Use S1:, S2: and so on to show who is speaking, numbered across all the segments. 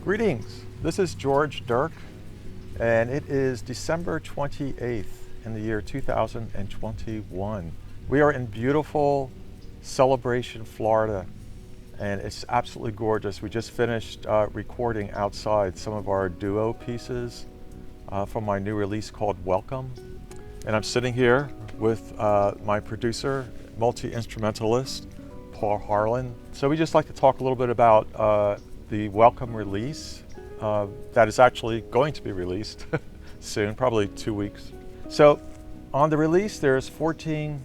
S1: Greetings, this is George Dirk, and it is December 28th in the year 2021. We are in beautiful Celebration, Florida, and it's absolutely gorgeous. We just finished recording outside some of our duo pieces from my new release called Welcome. And I'm sitting here with my producer, multi-instrumentalist, Paul Harlan. So we just like to talk a little bit about the Welcome release that is actually going to be released soon, probably 2 weeks. So on the release, there's 14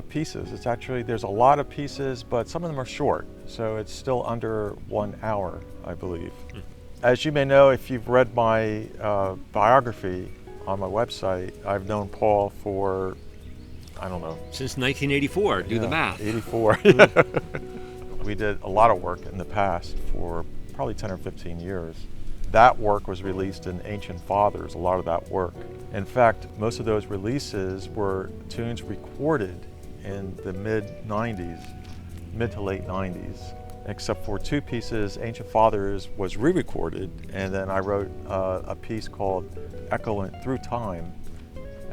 S1: pieces. There's a lot of pieces, but some of them are short. So it's still under 1 hour, I believe. As you may know, if you've read my biography on my website, I've known Paul for, I don't know.
S2: Since 1984, do the math.
S1: 84. We did a lot of work in the past for probably 10 or 15 years. That work was released in Ancient Fathers, a lot of that work. In fact, most of those releases were tunes recorded in the mid to late 90s, except for 2 pieces. Ancient Fathers was re-recorded, and then I wrote a piece called Echoing Through Time,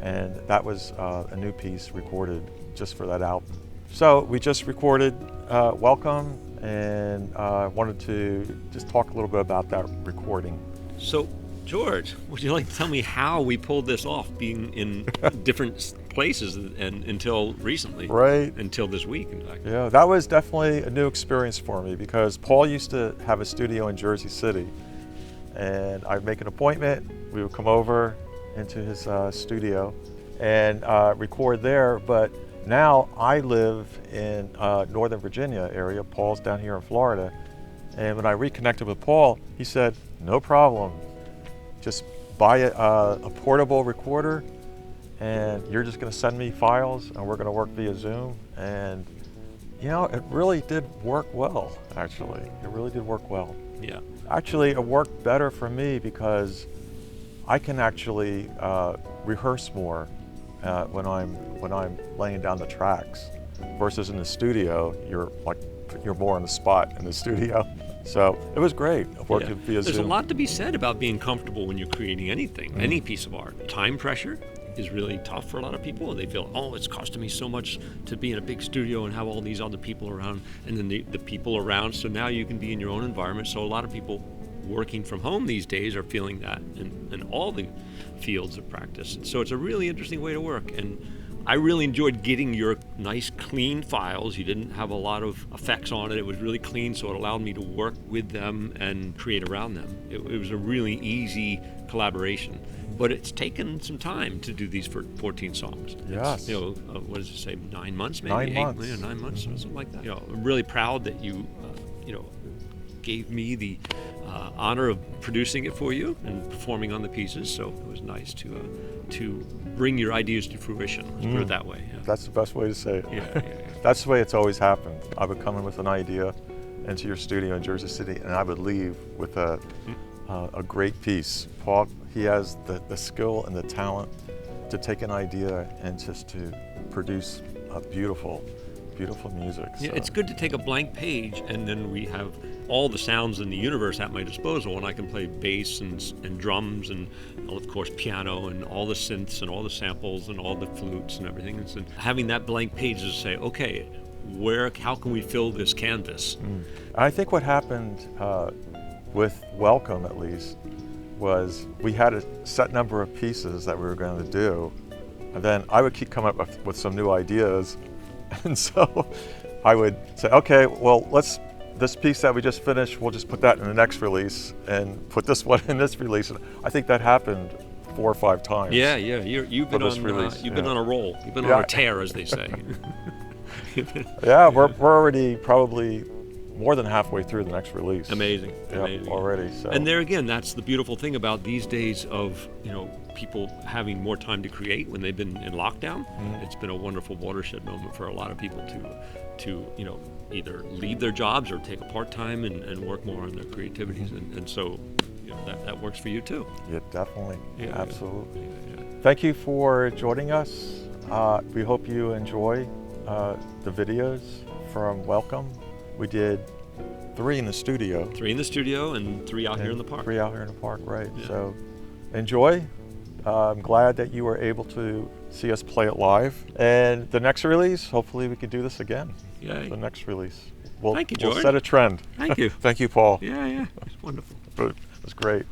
S1: and that was a new piece recorded just for that album. So we just recorded Welcome, and I wanted to just talk a little bit about that recording.
S2: So, George, would you like to tell me how we pulled this off, being in different places and until recently?
S1: Right.
S2: Until this week, in fact.
S1: Yeah, that was definitely a new experience for me because Paul used to have a studio in Jersey City, and I'd make an appointment. We would come over into his studio and record there, but now I live in Northern Virginia area. Paul's down here in Florida. And when I reconnected with Paul, he said, no problem. Just buy a portable recorder, and you're just going to send me files, and we're going to work via Zoom. And, you know, it really did work well, actually. It really did work well.
S2: Yeah.
S1: Actually, it worked better for me because I can actually rehearse more when I'm laying down the tracks, versus in the studio, you're more on the spot in the studio. So it was great working via Zoom.
S2: There's a lot to be said about being comfortable when you're creating anything, any piece of art. Time pressure is really tough for a lot of people. They feel, oh, it's costing me so much to be in a big studio and have all these other people around, and then the people around. So now you can be in your own environment. So a lot of people working from home these days are feeling that in all the fields of practice. And so it's a really interesting way to work. And I really enjoyed getting your nice, clean files. You didn't have a lot of effects on it. It was really clean, so it allowed me to work with them and create around them. It was a really easy collaboration. But it's taken some time to do these for 14 songs.
S1: Yes.
S2: It's, what does it say, 9 months maybe?
S1: 9 months.
S2: 9 months, or something like that. I'm really proud that you, gave me the honor of producing it for you and performing on the pieces. So it was nice to bring your ideas to fruition. Let's put it that way. Yeah.
S1: That's the best way to say it.
S2: Yeah.
S1: That's the way it's always happened. I would come in with an idea into your studio in Jersey City, and I would leave with a great piece. Paul, he has the skill and the talent to take an idea and just to produce a beautiful music.
S2: Yeah,
S1: so.
S2: it's good to take a blank page, and then we have all the sounds in the universe at my disposal, and I can play bass and drums and of course piano and all the synths and all the samples and all the flutes and everything. And so having that blank page to say, okay, how can we fill this canvas?
S1: I think what happened with Welcome, at least, was we had a set number of pieces that we were going to do, and then I would keep coming up with some new ideas. And so I would say, okay, well, this piece that we just finished, we'll just put that in the next release and put this one in this release. And I think that happened 4 or 5 times.
S2: Yeah. You've been on a roll. You've been on a tear, as they say.
S1: Yeah, we're already probably more than halfway through the next release.
S2: Amazing.
S1: Already. So.
S2: And there again, that's the beautiful thing about these days of people having more time to create when they've been in lockdown. It's been a wonderful watershed moment for a lot of people to either leave their jobs or take a part-time and work more on their creativities. And so that works for you too.
S1: Yeah, definitely.
S2: Yeah,
S1: absolutely.
S2: Yeah.
S1: Thank you for joining us. We hope you enjoy the videos from Welcome. We did 3 in the studio.
S2: 3 in the studio and 3 out here in the park.
S1: 3 out here in the park, right.
S2: Yeah.
S1: So enjoy. I'm glad that you were able to see us play it live. And the next release, hopefully we could do this again.
S2: Yay.
S1: The next release.
S2: Thank you, George.
S1: We'll set a trend.
S2: Thank you.
S1: Thank you, Paul.
S2: Yeah, it's wonderful.
S1: It was great.